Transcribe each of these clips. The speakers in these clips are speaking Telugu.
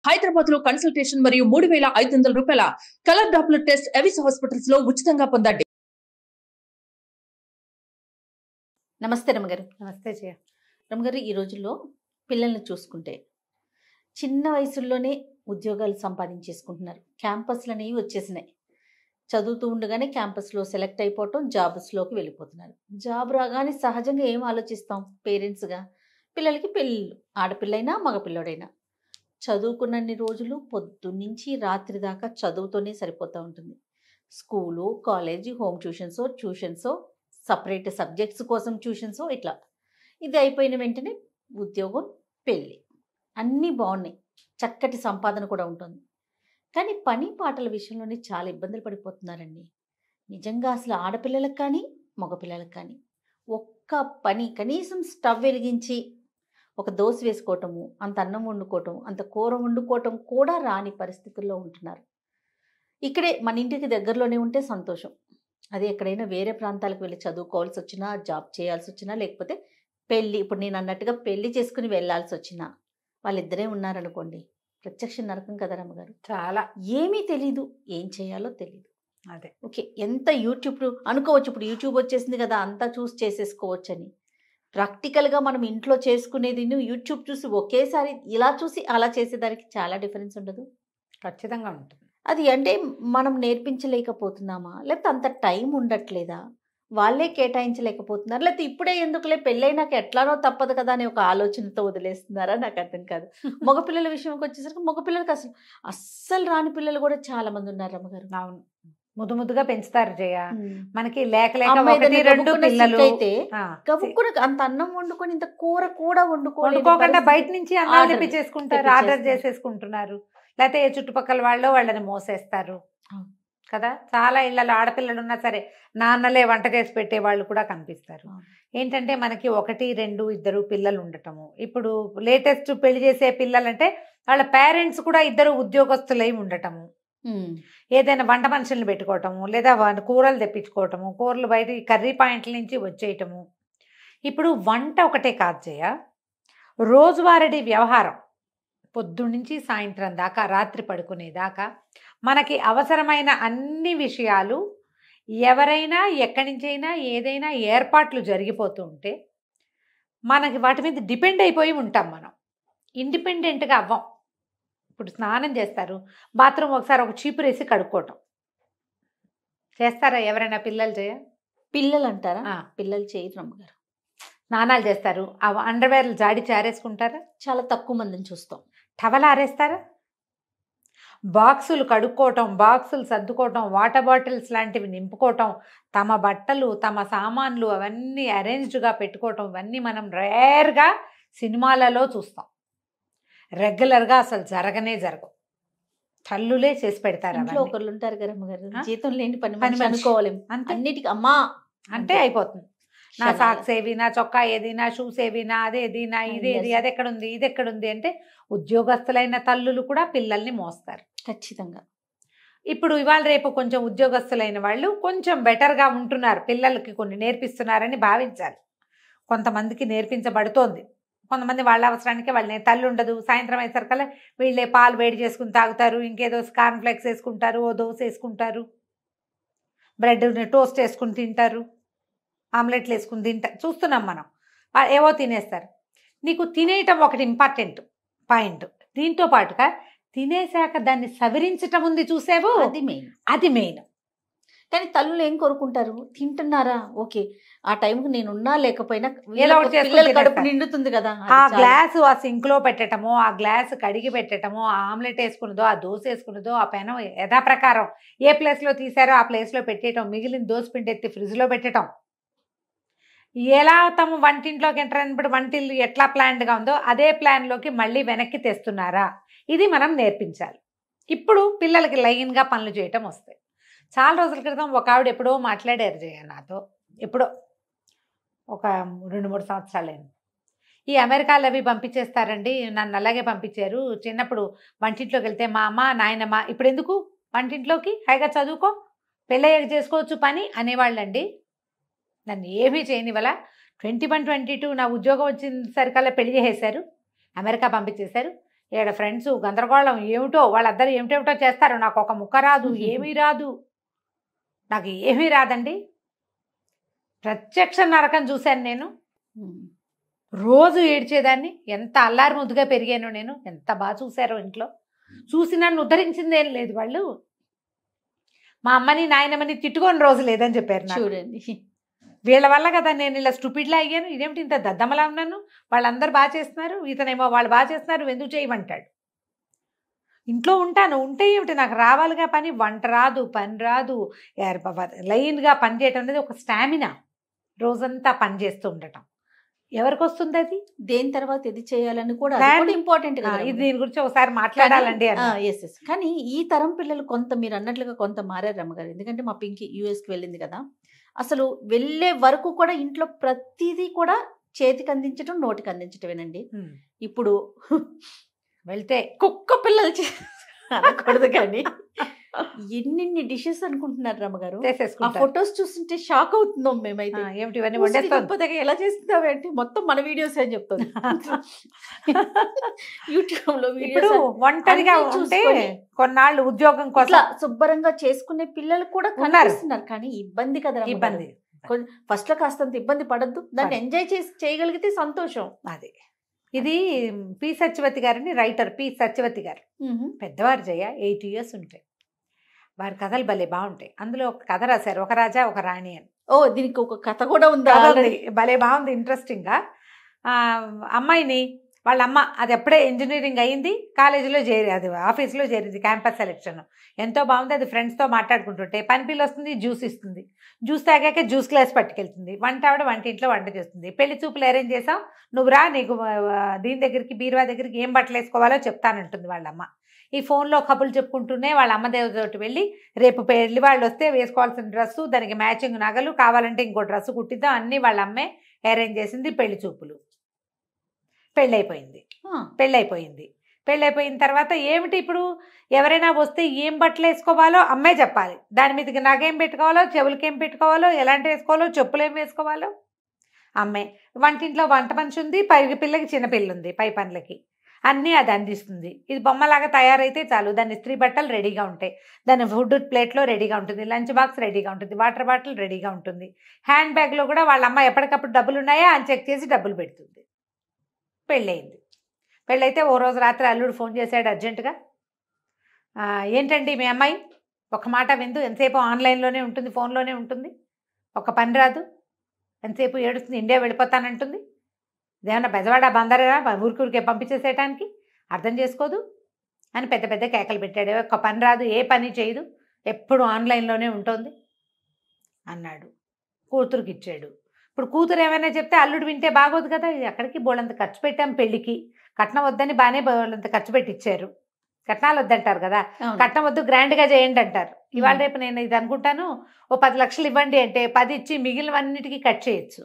హైదరాబాద్ లో కన్సల్టేషన్ మరియు 3,500 రూపాయల colour Doppler test Avis hospitals లో ఉచితంగా పొందండి. నమస్తే రమగారు. నమస్తే జయ. రమగారు, ఈ రోజుల్లో పిల్లల్ని చూసుకుంటే చిన్న వయసుల్లోనే ఉద్యోగాలు సంపాదించేసుకుంటున్నారు. క్యాంపస్లు అనేవి వచ్చేసినాయి. చదువుతూ ఉండగానే క్యాంపస్లో సెలెక్ట్ అయిపోవటం, జాబ్స్లోకి వెళ్ళిపోతున్నారు. జాబ్ రాగానే సహజంగా ఏం ఆలోచిస్తాం పేరెంట్స్గా? పిల్లలకి పెళ్ళిళ్ళు, ఆడపిల్లైనా మగపిల్లడైనా. చదువుకున్నన్ని రోజులు పొద్దున్నుంచి రాత్రి దాకా చదువుతోనే సరిపోతూ ఉంటుంది. స్కూలు, కాలేజీ, హోమ్ ట్యూషన్సో సపరేట్ సబ్జెక్ట్స్ కోసం ట్యూషన్సో ఇట్లా. ఇది అయిపోయిన వెంటనే ఉద్యోగం, పెళ్ళి, అన్నీ బాగున్నాయి. చక్కటి సంపాదన కూడా ఉంటుంది. కానీ పని పాటల విషయంలోనే చాలా ఇబ్బందులు పడిపోతున్నారండి. నిజంగా అసలు ఆడపిల్లలకు కానీ మగపిల్లలకు కానీ ఒక్క పని, కనీసం స్టవ్ వెలిగించి ఒక దోశ వేసుకోవటము, అంత అన్నం వండుకోవటం, అంత కూర వండుకోవటం కూడా రాని పరిస్థితుల్లో ఉంటున్నారు. ఇక్కడే మన ఇంటికి దగ్గరలోనే ఉంటే సంతోషం. అది ఎక్కడైనా వేరే ప్రాంతాలకు వెళ్ళి చదువుకోవాల్సి వచ్చినా, జాబ్ చేయాల్సి వచ్చినా, లేకపోతే పెళ్ళి, ఇప్పుడు నేను అన్నట్టుగా పెళ్ళి చేసుకుని వెళ్ళాల్సి వచ్చినా, వాళ్ళిద్దరే ఉన్నారనుకోండి, ప్రత్యక్ష నరకం కదా రమ్మగారు. చాలా ఏమీ తెలీదు, ఏం చేయాలో తెలీదు. అదే ఓకే, ఎంత యూట్యూబ్ అనుకోవచ్చు, ఇప్పుడు యూట్యూబ్ వచ్చేసింది కదా, అంతా చూసి చేసేసుకోవచ్చు అని. ప్రాక్టికల్గా మనం ఇంట్లో చేసుకునేది యూట్యూబ్ చూసి ఒకేసారి ఇలా చూసి అలా చేసేదానికి చాలా డిఫరెన్స్ ఉండదు? ఖచ్చితంగా ఉంటుంది. అది అంటే మనం నేర్పించలేకపోతున్నామా, లేకపోతే అంత టైం ఉండట్లేదా, వాళ్ళే కేటాయించలేకపోతున్నారు, లేకపోతే ఇప్పుడే ఎందుకులే పెళ్ళైనాక ఎట్లానో తప్పదు కదా అనే ఒక ఆలోచనతో వదిలేస్తున్నారా? నాకు అర్థం కాదు. మగపిల్లల విషయంకి వచ్చేసరికి మగపిల్లలకి అస్సలు రాని పిల్లలు కూడా చాలా మంది ఉన్నారు రమ్మగారు. అవును, ముద్దుగా పెంచుతారు జయ. మనకి అమ్మాయి ఒకటి రెండు పిల్లలు అయితే గబుక్కున అంత అన్నం వండుకొని ఇంత కూర కూడా వండుకోకుండా బయట నుంచి అన్నం ఆర్డర్ తెప్పించేసుకుంటారు, ఆర్డర్ చేసేసుకుంటున్నారు. లేకపోతే ఏ చుట్టుపక్కల వాళ్ళు వాళ్ళని మోసేస్తారు కదా. చాలా ఇళ్లలో ఆడపిల్లలు ఉన్నా సరే నాన్నలే వంట చేసి పెట్టే వాళ్ళు కూడా కనిపిస్తారు. ఏంటంటే మనకి 1, 2, 2 పిల్లలు ఉండటము. ఇప్పుడు లేటెస్ట్ పెళ్లి చేసే పిల్లలంటే వాళ్ళ పేరెంట్స్ కూడా 2 ఉద్యోగస్తులై ఉండటము. ఏదైనా వంట మనుషుల్ని పెట్టుకోవటము, లేదా కూరలు తెప్పించుకోవటము, కూరలు బయట కర్రీ పాయింట్ల నుంచి వచ్చేయటము. ఇప్పుడు వంట ఒకటే కాదు జయ, రోజువారీ వ్యవహారం పొద్దున్నుంచి సాయంత్రం దాకా, రాత్రి పడుకునేదాకా మనకి అవసరమైన అన్ని విషయాలు ఎవరైనా ఎక్కడి నుంచైనా ఏదైనా ఏర్పాట్లు జరిగిపోతూ ఉంటే మనకి వాటి మీద డిపెండ్ అయిపోయి ఉంటాం. మనం ఇండిపెండెంట్గా అవ్వం. ఇప్పుడు స్నానం చేస్తారు, బాత్రూమ్ ఒకసారి ఒక చీపురు వేసి కడుక్కోవటం చేస్తారా ఎవరైనా? పిల్లలు పిల్లలు అంటారా? పిల్లలు చేయరు రమ్మగారు. స్నానాలు చేస్తారు, ఆ అండర్వేర్లు జాడి చారేసుకుంటారా? చాలా తక్కువ మందిని చూస్తాం. టవల్ ఆరేస్తారా? బాక్సులు కడుక్కోవటం, బాక్సులు సర్దుకోవటం, వాటర్ బాటిల్స్ లాంటివి నింపుకోవటం, తమ బట్టలు, తమ సామాన్లు అవన్నీ అరేంజ్డ్గా పెట్టుకోవటం, ఇవన్నీ మనం రేర్గా సినిమాలలో చూస్తాం. రెగ్యులర్గా అసలు జరగవు. తల్లులే చేసి పెడతారు. ఇంట్లో ఒకళ్ళు ఉంటారు కదా అమ్మగారు, జీతం లేని పని మనిషి అనుకోవాలి, అన్నిటికీ అమ్మా అంటే అయిపోతుంది. నా సాక్స్ ఏవి, నా చొక్కా ఏది, నా షూస్ ఏవి, నా అదేది, నా ఇదేది, అది ఎక్కడుంది, ఇది ఎక్కడుంది అంటే ఉద్యోగస్తులైన తల్లులు కూడా పిల్లల్ని మోస్తారు ఖచ్చితంగా. ఇప్పుడు ఇవాళ రేపు కొంచెం ఉద్యోగస్తులైన వాళ్ళు కొంచెం బెటర్గా ఉంటున్నారు, పిల్లలకి కొన్ని నేర్పిస్తున్నారని భావించాలి. కొంతమందికి నేర్పించబడుతోంది, కొంతమంది వాళ్ళ అవసరానికి వాళ్ళని. తల్లి ఉండదు, సాయంత్రం అయ్యేసరికల్లా వీళ్ళే పాలు వేడి చేసుకుని తాగుతారు, ఇంకేదో కార్న్ఫ్లెక్స్ వేసుకుంటారు, ఓ దోశ వేసుకుంటారు, బ్రెడ్ టోస్ట్ వేసుకుని తింటారు, ఆమ్లెట్లు వేసుకుని తింటారు, చూస్తున్నాం మనం. ఏవో తినేస్తారు. నీకు తినేయటం ఒకటి ఇంపార్టెంట్ పాయింట్. దీంతో పాటుగా తినేశాక దాన్ని సవరించటం ఉంది చూసావు, అది మెయిన్. కానీ తల్లులు ఏం కోరుకుంటారు? తింటున్నారా, ఓకే, ఆ టైంకి నేనున్నా లేకపోయినా కడుపు నిండుతుంది కదా. ఆ గ్లాసు ఆ సింక్ లో పెట్టటము, ఆ గ్లాస్ కడిగి పెట్టటము, ఆ ఆమ్లెట్ వేసుకున్నదో, ఆ దోశ వేసుకున్నదో, ఆ పెనం యథాప్రకారం ఏ ప్లేస్లో తీసారో ఆ ప్లేస్లో పెట్టేయటం, మిగిలిన దోశ పిండి ఎత్తి ఫ్రిడ్జ్లో పెట్టడం. ఎలా తమ వంటింట్లోకి ఎంటర్ అయినప్పుడు వంటిల్లు ఎట్లా ప్లాన్డ్గా ఉందో అదే ప్లాన్లోకి మళ్ళీ వెనక్కి తెస్తున్నారా, ఇది మనం నేర్పించాలి. ఇప్పుడు పిల్లలకి లైన్గా పనులు చేయటం వస్తాయి. చాలా రోజుల క్రితం ఒక ఆవిడ ఎప్పుడో మాట్లాడారు జయ నాతో, ఎప్పుడో ఒక 2-3 సంవత్సరాలైంది. ఈ అమెరికాలో అవి పంపించేస్తారండి, నన్ను అలాగే పంపించారు. చిన్నప్పుడు వంటింట్లోకి వెళ్తే మా అమ్మ నాయనమ్మ ఇప్పుడు ఎందుకు వంటింట్లోకి, హాయిగా చదువుకో, పెళ్ళయ్యాక చేసుకోవచ్చు పని అనేవాళ్ళండి. నన్ను ఏమీ చేయనివల్ల 21, 22 నా ఉద్యోగం వచ్చిన సరికల్లా పెళ్లి చేసేశారు, అమెరికా పంపించేశారు. ఏడ ఫ్రెండ్స్ గందరగోళం ఏమిటో, వాళ్ళందరూ ఏమిటేమిటో చేస్తారు. నాకు ఒక ముక్క రాదు, ఏమీ రాదు, నాకు ఏమీ రాదండి. ప్రత్యక్ష నరకం చూశాను నేను. రోజు ఏడ్చేదాన్ని. ఎంత అల్లారి ముద్దుగా పెరిగాను నేను. ఎంత బాగా చూశారో ఇంట్లో. చూసి నన్ను ఉద్ధరించిందేం లేదు వాళ్ళు. మా అమ్మని నాయనమ్మని తిట్టుకొని రోజు లేదని చెప్పారు నాకు. చూడండి, వీళ్ళ వల్ల కదా నేను ఇలా స్టూపిడ్లా అయ్యాను. ఇదేమిటి ఇంత దద్దమ్మలా ఉన్నాను, వాళ్ళందరూ బాగా చేస్తున్నారు, ఇతనేమో వాళ్ళు బాగా చేస్తున్నారు, నువ్వు ఎందుకు చేయమంటాడు. ఇంట్లో ఉంటాను, ఉంటే ఏమిటి నాకు రావాలిగా పని. వంట రాదు, పని రాదు, లైన్గా పని చేయటం అనేది ఒక స్టామినా. రోజంతా పని చేస్తూ ఉండటం ఎవరికి వస్తుంది అది? దేని తర్వాత ఇది చేయాలని కూడా ఇంపార్టెంట్ కదా. ఇది దీని గురించి ఒకసారి మాట్లాడాలండి. Yes yes. కానీ ఈ తరం పిల్లలు కొంత మీరు అన్నట్లుగా కొంత మారారు రమ్మగారు. ఎందుకంటే మా పింకి యూఎస్కి వెళ్ళింది కదా, అసలు వెళ్ళే వరకు కూడా ఇంట్లో ప్రతిదీ కూడా చేతికి అందించడం, నోటికి అందించటమేనండి. ఇప్పుడు వెళ్తే కుక్క పిల్లలు అనకూడదు కానీ ఎన్ని డిషెస్ అనుకుంటున్నారు రమ్మగారు. ఆ ఫొటోస్ చూస్తుంటే షాక్ అవుతున్నాం మేమైతే. ఏమిటి ఇవన్నీ వండేస్తాం, ఎలా చేస్తున్నావు అంటే మొత్తం మన వీడియోస్ అని చెప్తుంది. యూట్యూబ్ లో ఇప్పుడు ఒంటరిగా ఉంటే కొన్నాళ్ళు ఉద్యోగం కోసం శుభ్రంగా చేసుకునే పిల్లలు కూడా కనిపిస్తున్నారు. కానీ ఇబ్బంది కదా, ఇబ్బంది. ఫస్ట్ లో కాస్తంత ఇబ్బంది పడద్దు, దాన్ని ఎంజాయ్ చేసి చేయగలిగితే సంతోషం. అది ఇది పి సత్యవతి గారిని, రైటర్ పి సత్యవతి గారు. పెద్దవారు జయ 80 years ఉంటాయి. వారి కథలు భలే బాగుంటాయి. అందులో ఒక కథ రాశారు, ఒక రాజా ఒక రాణి అని. ఓ, దీనికి ఒక కథ కూడా ఉందా? భలే బాగుంది, ఇంట్రెస్టింగ్గా. అమ్మాయిని వాళ్ళ అమ్మ అది ఎప్పుడే ఇంజనీరింగ్ అయింది, కాలేజీలో చేరి అది ఆఫీస్లో చేరింది, క్యాంపస్ సెలెక్షన్. ఎంతో బాగుంది. అది ఫ్రెండ్స్తో మాట్లాడుకుంటుంటే పని పిల్ల వస్తుంది, జ్యూస్ ఇస్తుంది, జ్యూస్ తాగాక జ్యూస్ గ్లాస్ పట్టుకెళ్తుంది. వంట ఆవిడ వంటింట్లో వంట చేస్తుంది. పెళ్లి చూపులు అరేంజ్ చేసాం, నువ్వు రా, నీకు దీని దగ్గరికి బీరువా దగ్గరికి ఏం బట్టలు వేసుకోవాలో చెప్తానంటుంది వాళ్ళమ్మ. ఈ ఫోన్లో కబుర్లు చెప్పుకుంటూనే వాళ్ళ అమ్మ దేవతోటి వెళ్ళి రేపు పెళ్లి వాళ్ళు వస్తే వేసుకోవాల్సిన డ్రెస్సు, దానికి మ్యాచింగ్ నగలు, కావాలంటే ఇంకో డ్రెస్సు కుట్టిద్దాం, అన్నీ వాళ్ళ అమ్మే అరేంజ్ చేసింది. పెళ్లి చూపులు, పెళ్ళైపోయింది. పెళ్ళైపోయిన తర్వాత ఏమిటి ఇప్పుడు ఎవరైనా వస్తే ఏం బట్టలు వేసుకోవాలో అమ్మే చెప్పాలి. దాని మీదకి నగేం పెట్టుకోవాలో, చెవులకి ఏం పెట్టుకోవాలో, ఎలాంటి వేసుకోవాలో, చెప్పులు ఏం వేసుకోవాలో అమ్మే. వంటింట్లో వంట మనిషి ఉంది, పై పిల్లకి చిన్నపిల్ల ఉంది, పై పనులకి అన్నీ అది అందిస్తుంది. ఇది బొమ్మలాగా తయారైతే చాలు, దాని ఇస్త్రీ బట్టలు రెడీగా ఉంటాయి, దాని ఫుడ్ ప్లేట్లో రెడీగా ఉంటుంది, లంచ్ బాక్స్ రెడీగా ఉంటుంది, వాటర్ బాటిల్ రెడీగా ఉంటుంది, హ్యాండ్ బ్యాగ్లో కూడా వాళ్ళ అమ్మ ఎప్పటికప్పుడు డబ్బులు ఉన్నాయా అని చెక్ చేసి డబ్బులు పెడుతుంది. పెళ్ళయింది. పెళ్ళైతే ఓ రోజు రాత్రి అల్లుడు ఫోన్ చేశాడు అర్జెంటుగా. ఏంటండి మీ అమ్మాయి ఒక మాట విందు, ఎంతసేపు ఆన్లైన్లోనే ఉంటుంది, ఫోన్లోనే ఉంటుంది, ఒక పని రాదు, ఎంతసేపు ఏడుస్తుంది, ఇండియా వెళ్ళిపోతానంటుంది, ఇదేమన్నా బెజవాడ బందరా ఊరికే పంపించేసేయటానికి, అర్థం చేసుకోదు అని పెద్ద పెద్ద కేకలు పెట్టాడు. ఒక పని రాదు, ఏ పని చేయదు, ఎప్పుడు ఆన్లైన్లోనే ఉంటుంది అన్నాడు. కూతురుకి ఇచ్చాడు. ఇప్పుడు కూతురు ఏమైనా చెప్తే అల్లుడు వింటే బాగోదు కదా. ఎక్కడికి బోళ్ళంత ఖర్చు పెట్టాం పెళ్ళికి, కట్నం వద్దని బాగానే బోళ్ళంత ఖర్చు పెట్టించారు. కట్నాలు వద్దంటారు కదా, కట్నం వద్దు గ్రాండ్గా చేయండి అంటారు. ఇవాళ రేపు నేను ఇది అనుకుంటాను, ఓ 10 లక్షలు ఇవ్వండి అంటే 10 ఇచ్చి మిగిలినవన్నిటికీ కట్ చేయొచ్చు.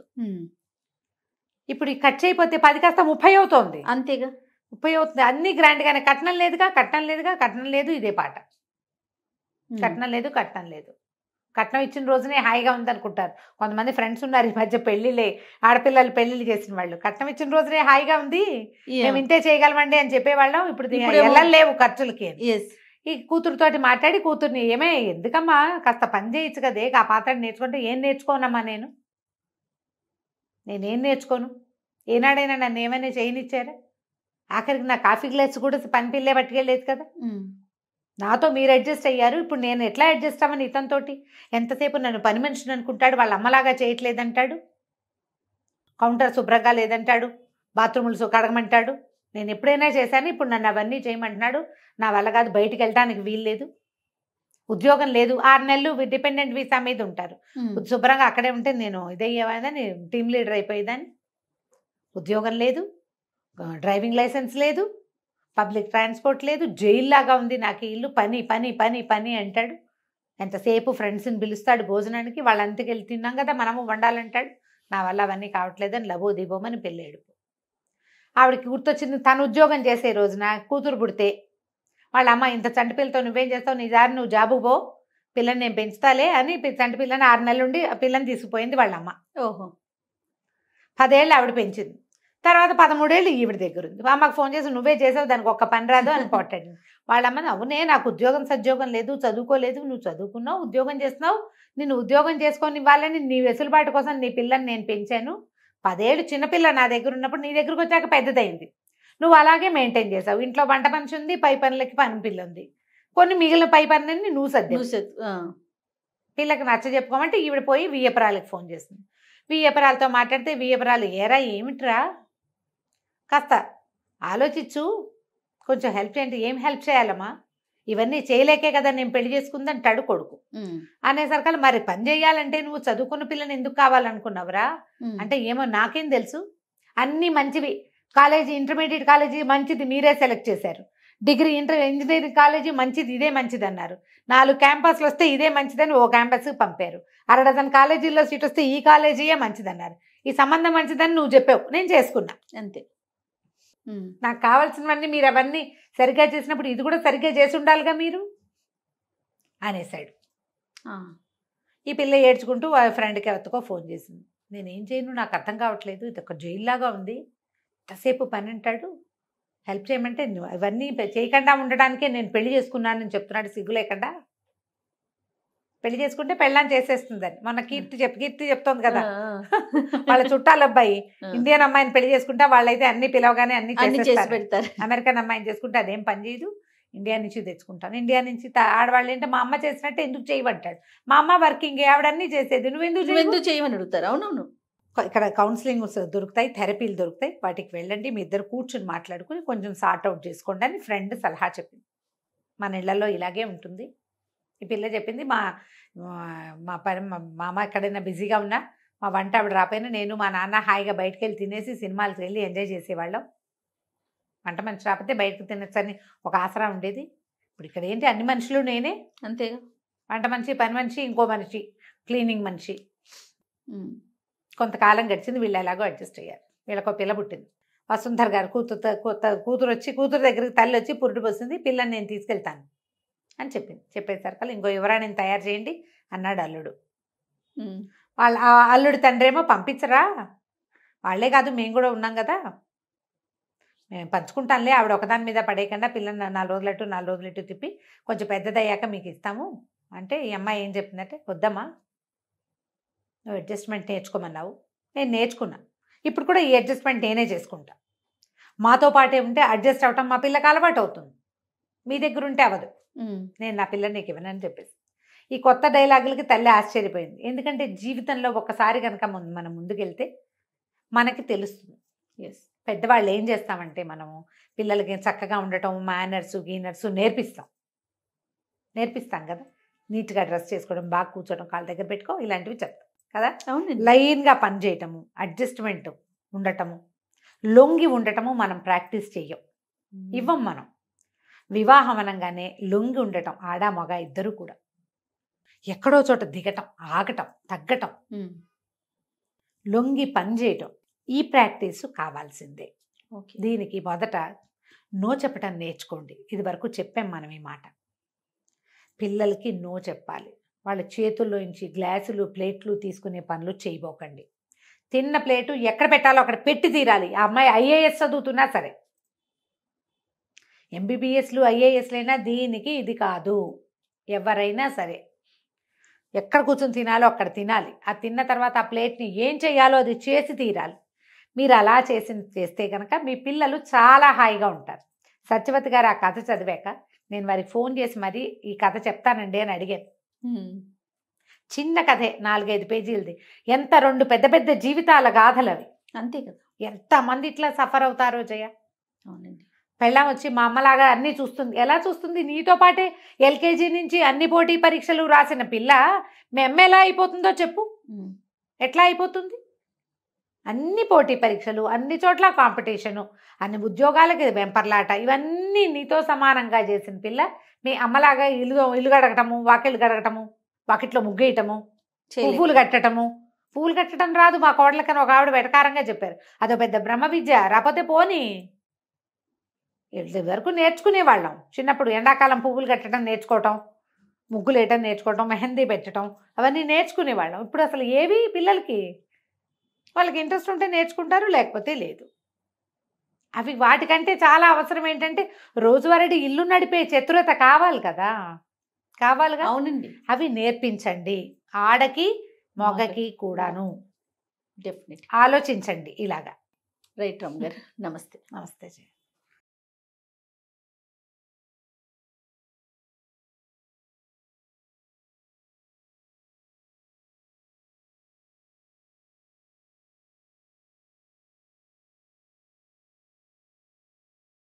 ఇప్పుడు ఈ కట్ చేయకపోతే 10 కాస్త 30 అవుతోంది. అంతేగా, 30 అవుతుంది. అన్ని గ్రాండ్గానే. కట్నం లేదుగా, కట్నం లేదుగా, కట్నం లేదు, ఇదే పాట. కట్నం లేదు, కట్నం లేదు. కట్నం ఇచ్చిన రోజునే హాయిగా ఉందనుకుంటారు కొంతమంది ఫ్రెండ్స్ ఉన్నారు ఈ మధ్య, పెళ్ళిళ్ళే ఆడపిల్లలు పెళ్ళిళ్ళు చేసిన వాళ్ళు. కట్నం ఇచ్చిన రోజునే హాయిగా ఉంది, మేము ఇంతే చేయగలమండి అని చెప్పేవాళ్ళం. ఇప్పుడు వెళ్ళలేవు ఖర్చులకి. ఈ కూతురుతోటి మాట్లాడి కూతుర్ని, ఏమే ఎందుకమ్మా కాస్త పని చేయొచ్చు కదే, ఆ పాత్ర నేర్చుకుంటే. ఏం నేర్చుకోనమ్మా నేనేం నేర్చుకోను, ఏనాడైనా నన్ను ఏమైనా చేయనిచ్చారా? ఆఖరికి నా కాఫీ గ్లాస్ కూడా పని పిల్లే పట్టుకెళ్ళలేదు కదా. నాతో మీరు అడ్జస్ట్ అయ్యారు, ఇప్పుడు నేను ఎట్లా అడ్జస్ట్ అవ్వను ఇతనితోటి? ఎంతసేపు నన్ను పని మనిషిని అనుకుంటాడు, వాళ్ళ అమ్మలాగా చేయట్లేదంటాడు, కౌంటర్ శుభ్రంగా లేదంటాడు, బాత్రూములు కడగమంటాడు. నేను ఎప్పుడైనా చేశాను, ఇప్పుడు నన్ను అవన్నీ చేయమంటున్నాడు. నా వల్ల కాదు, బయటికి వెళ్ళడానికి వీలు లేదు, ఉద్యోగం లేదు, 6 నెలలు డిపెండెంట్ వీసా మీద ఉంటారు. శుభ్రంగా అక్కడే ఉంటే నేను ఇదయ్యేవాదని, టీమ్ లీడర్ అయిపోయేదాన్ని. ఉద్యోగం లేదు, డ్రైవింగ్ లైసెన్స్ లేదు, పబ్లిక్ ట్రాన్స్పోర్ట్ లేదు, జైల్లాగా ఉంది నాకు ఇల్లు, పని పని పని పని అంటాడు. ఎంతసేపు ఫ్రెండ్స్ని పిలుస్తాడు భోజనానికి, వాళ్ళంతకి వెళ్ళి తిన్నాం కదా మనము వండాలంటాడు. నా వల్ల అవన్నీ కావట్లేదని లబో దిబోమని పెళ్ళాడు. ఆవిడకి గుర్తొచ్చింది, తను ఉద్యోగం చేసే రోజున కూతురు పుడితే వాళ్ళ అమ్మ, ఇంత చంటి పిల్లతో నువ్వేం చేస్తావు, నీ దారి నువ్వు జాబుకు పో, పిల్లని నేను పెంచుతాలే అని చంటి పిల్లని 6 నెలలు ఉండి ఆ పిల్లని తీసుకుపోయింది వాళ్ళమ్మ. 10 ఏళ్ళు ఆవిడ పెంచింది. తర్వాత 13 ఏళ్ళు ఈవిడ దగ్గర ఉంది. అమ్మకు ఫోన్ చేసి నువ్వే చేసావు, దానికి ఒక్క పని రాదు అని పోటాడు. వాళ్ళమ్మని అవునే నాకు ఉద్యోగం సద్యోగం లేదు, చదువుకోలేదు, నువ్వు చదువుకున్నావు, ఉద్యోగం చేస్తున్నావు, నిన్ను ఉద్యోగం చేసుకొని ఇవ్వాలని నీ వెసులుబాటు కోసం నీ పిల్లని నేను పెంచాను. 10 ఏళ్ళు చిన్నపిల్ల నా దగ్గర ఉన్నప్పుడు నీ దగ్గరకు వచ్చాక పెద్దదైంది. నువ్వు అలాగే మెయింటైన్ చేసావు. ఇంట్లో వంట మనిషి ఉంది, పై పనులకి పని పిల్ల ఉంది, కొన్ని మిగిలిన పై పనులన్నీ నువ్వు సర్దావు. పిల్లకి నచ్చ చెప్పుకోమంటే ఈవిడ పోయి వియ్యపురాలకి ఫోన్ చేసింది. వియ్యపురాలతో మాట్లాడితే వియ్యపురాలు ఏరా ఏమిట్రా కాస్త ఆలోచించు, కొంచెం హెల్ప్ చేయండి. ఏం హెల్ప్ చేయాలమ్మా, ఇవన్నీ చేయలేకే కదా నేను పెళ్లి చేసుకుందంటాడు కొడుకు. అనేసరికల్ మరి పని చేయాలంటే నువ్వు చదువుకున్న పిల్లని ఎందుకు కావాలనుకున్నావురా అంటే ఏమో నాకేం తెలుసు, అన్నీ మంచివి, కాలేజీ ఇంటర్మీడియట్ కాలేజీ మంచిది మీరే సెలెక్ట్ చేశారు, డిగ్రీ ఇంజనీరింగ్ కాలేజీ మంచిది, ఇదే మంచిది అన్నారు, 4 క్యాంపస్లు వస్తే ఇదే మంచిదని ఓ క్యాంపస్కి పంపారు, 6 డజన్ కాలేజీల్లో సీట్ వస్తే ఈ కాలేజీయే మంచిదన్నారు, ఈ సంబంధం మంచిదని నువ్వు చెప్పావు, నేను చేసుకున్నా అంతే. నాకు కావాల్సినవన్నీ మీరు అవన్నీ సరిగ్గా చేసినప్పుడు ఇది కూడా సరిగ్గా చేసి ఉండాలిగా మీరు అనేసాడు. ఈ పిల్ల ఏడ్చుకుంటూ వాళ్ళ ఫ్రెండ్కి ఎవరికో ఫోన్ చేసింది. నేనేం చేయను, నాకు అర్థం కావట్లేదు, ఇది ఒక జైల్లాగా ఉంది, ఎంతసేపు పని అంటాడు, హెల్ప్ చేయమంటే ఇవన్నీ చేయకుండా ఉండడానికే నేను పెళ్లి చేసుకున్నానని చెప్తున్నాడు సిగ్గు లేకుండా. పెళ్లి చేసుకుంటే పెళ్ళాన్ని చేసేస్తుందని మొన్న కీర్తి చెప్తోంది కదా, వాళ్ళ చుట్టాల అబ్బాయి ఇండియన్ అమ్మాయిని పెళ్లి చేసుకుంటే వాళ్ళైతే అన్ని పిలవగానే అన్ని చేసి పెడతారు, అమెరికన్ అమ్మాయిని చేసుకుంటే అదేం పని చేయదు, ఇండియా నుంచి తెచ్చుకుంటాను, ఇండియా నుంచి ఆడవాళ్ళు ఏంటంటే మా అమ్మ చేసినట్టే ఎందుకు చేయమంటాడు, మా అమ్మ వర్కింగ్ ఆవిడన్నీ చేసేది, నువ్వు ఎందుకు చేయమని అడుగుతారు. అవునవును, ఇక్కడ కౌన్సిలింగ్ దొరుకుతాయి, థెరపీలు దొరుకుతాయి, వాటికి వెళ్ళండి, మీ ఇద్దరు కూర్చుని మాట్లాడుకుని కొంచెం సార్ట్ అవుట్ చేసుకోండి అని ఫ్రెండ్ సలహా చెప్పింది. మన ఇళ్లలో ఇలాగే ఉంటుంది. ఈ పిల్ల చెప్పింది మా అమ్మ ఎక్కడైనా బిజీగా ఉన్నా మా వంట ఆవిడ రాపోయినా నేను మా నాన్న హాయిగా బయటకు వెళ్ళి తినేసి సినిమాలకు వెళ్ళి ఎంజాయ్ చేసేవాళ్ళం, వంట మనిషి రాకపోతే బయటకు తినచ్చని ఒక ఆసరా ఉండేది. ఇప్పుడు ఇక్కడ ఏంటి అన్ని మనుషులు నేనే అంతేగా, వంట మనిషి, పని మనిషి, ఇంకో మనిషి, క్లీనింగ్ మనిషి. కొంతకాలం గడిచింది, వీళ్ళు ఎలాగో అడ్జస్ట్ అయ్యారు. వీళ్ళకో పిల్ల పుట్టింది. వసుంధర గారు కూతురు దగ్గరికి తల్లి వచ్చి పురుడు పోసింది, పిల్లని నేను తీసుకెళ్తాను అని చెప్పింది. చెప్పేసరికి ఇంకో యువరాణిని తయారు చేయండి అన్నాడు అల్లుడు. వాళ్ళ అల్లుడు తండ్రి ఏమో పంపించరా, వాళ్ళే కాదు మేము కూడా ఉన్నాం కదా, మేము పంచుకుంటానులే, ఆవిడ ఒకదాని మీద పడేయకుండా పిల్లని 4 రోజులు తిప్పి కొంచెం పెద్దదయ్యాక మీకు ఇస్తాము అంటే, ఈ అమ్మాయి ఏం చెప్పిందంటే వద్దమ్మా, నువ్వు అడ్జస్ట్మెంట్ నేర్చుకోమన్నావు, నేను నేర్చుకున్నా, ఇప్పుడు కూడా ఈ అడ్జస్ట్మెంట్ నేనే చేసుకుంటా, మాతో పాటే ఉంటే అడ్జస్ట్ అవటం మా పిల్లకి అలవాటు అవుతుంది, మీ దగ్గర ఉంటే అవ్వదు, నేను నా పిల్లని నీకు ఇవ్వనని చెప్పేసి. ఈ కొత్త డైలాగులకి తల్లి ఆశ్చర్యపోయింది. ఎందుకంటే జీవితంలో ఒకసారి కనుక మనం ముందుకెళ్తే మనకి తెలుస్తుంది. పెద్దవాళ్ళు ఏం చేస్తామంటే మనము పిల్లలకి చక్కగా ఉండటం, మేనర్సు గీనర్సు నేర్పిస్తాం కదా, నీట్గా డ్రెస్ చేసుకోవడం, బాగా కూర్చోవడం, కాళ్ళ దగ్గర పెట్టుకో, ఇలాంటివి చెప్తాం కదా. లైన్గా పని చేయటము, అడ్జస్ట్మెంట్ ఉండటము, లొంగి ఉండటము మనం ప్రాక్టీస్ చెయ్యం, ఇవ్వం మనం. వివాహం అనగానే లొంగి ఉండటం, ఆడ మగ ఇద్దరు కూడా ఎక్కడో చోట దిగటం, ఆగటం, తగ్గటం, లొంగి పని చేయటం, ఈ ప్రాక్టీసు కావాల్సిందే. దీనికి మొదట నో చెప్పటం నేర్చుకోండి. ఇది వరకు చెప్పాం మనం ఈ మాట. పిల్లలకి నో చెప్పాలి. వాళ్ళ చేతుల్లోంచి గ్లాసులు ప్లేట్లు తీసుకునే పనులు చేయబోకండి. తిన్న ప్లేటు ఎక్కడ పెట్టాలో అక్కడ పెట్టి తీరాలి. ఆ అమ్మాయి ఐఏఎస్ చదువుతున్నా సరే, ఎంబీబీఎస్లు ఐఏఎస్లైనా దీనికి ఇది కాదు. ఎవరైనా సరే ఎక్కడ కూర్చొని తినాలో అక్కడ తినాలి. ఆ తిన్న తర్వాత ఆ ప్లేట్ని ఏం చేయాలో అది చేసి తీరాలి. మీరు అలా చేస్తే కనుక మీ పిల్లలు చాలా హాయిగా ఉంటారు. సత్యవతి గారు ఆ కథ చదివాక నేను వారికి ఫోన్ చేసి మరి ఈ కథ చెప్తానండి అని అడిగాను. చిన్న కథే, 4-5 పేజీలది. ఎంత 2 పెద్ద పెద్ద జీవితాల గాథలు అవి. అంతే కదా, ఎంతమంది ఇట్లా సఫర్ అవుతారో జయ. అవునండి. పెళ్ళాం వచ్చి మా అమ్మలాగా అన్నీ చూస్తుంది. ఎలా చూస్తుంది? నీతో పాటే ఎల్కేజీ నుంచి అన్ని పోటీ పరీక్షలు రాసిన పిల్ల మీ అమ్మ ఎలా అయిపోతుందో చెప్పు. ఎట్లా అయిపోతుంది? అన్ని పోటీ పరీక్షలు, అన్ని చోట్ల కాంపిటీషను, అన్ని ఉద్యోగాలకి వెంపర్లాట, ఇవన్నీ నీతో సమానంగా చేసిన పిల్ల మీ అమ్మలాగా ఇల్లు గడగటము, వాకిళ్ళు గడగటము, వాకిట్లో ముగ్గేయటము, పువ్వులు కట్టడం రాదు మా కోడలకని ఒక ఆవిడ వెటకారంగా చెప్పారు. అదో పెద్ద బ్రహ్మ విద్య. రాకపోతే పోనీ, వరకు నేర్చుకునేవాళ్ళం చిన్నప్పుడు. ఎండాకాలం పువ్వులు కట్టడం నేర్చుకోవటం, ముగ్గులు వేయటం నేర్చుకోవటం, మెహందీ పెట్టడం, అవన్నీ నేర్చుకునేవాళ్ళం. ఇప్పుడు అసలు ఏవి పిల్లలకి, వాళ్ళకి ఇంట్రెస్ట్ ఉంటే నేర్చుకుంటారు, లేకపోతే లేదు. అవి వాటికంటే చాలా అవసరం ఏంటంటే రోజువారీ ఇల్లు నడిపే చతురత కావాలి కావాలిగా. అవునండి, అవి నేర్పించండి, ఆడకి మగకి కూడాను. డెఫినెట్. ఆలోచించండి ఇలాగా. రైట్ రామ్ గారు, నమస్తే. నమస్తే జయ.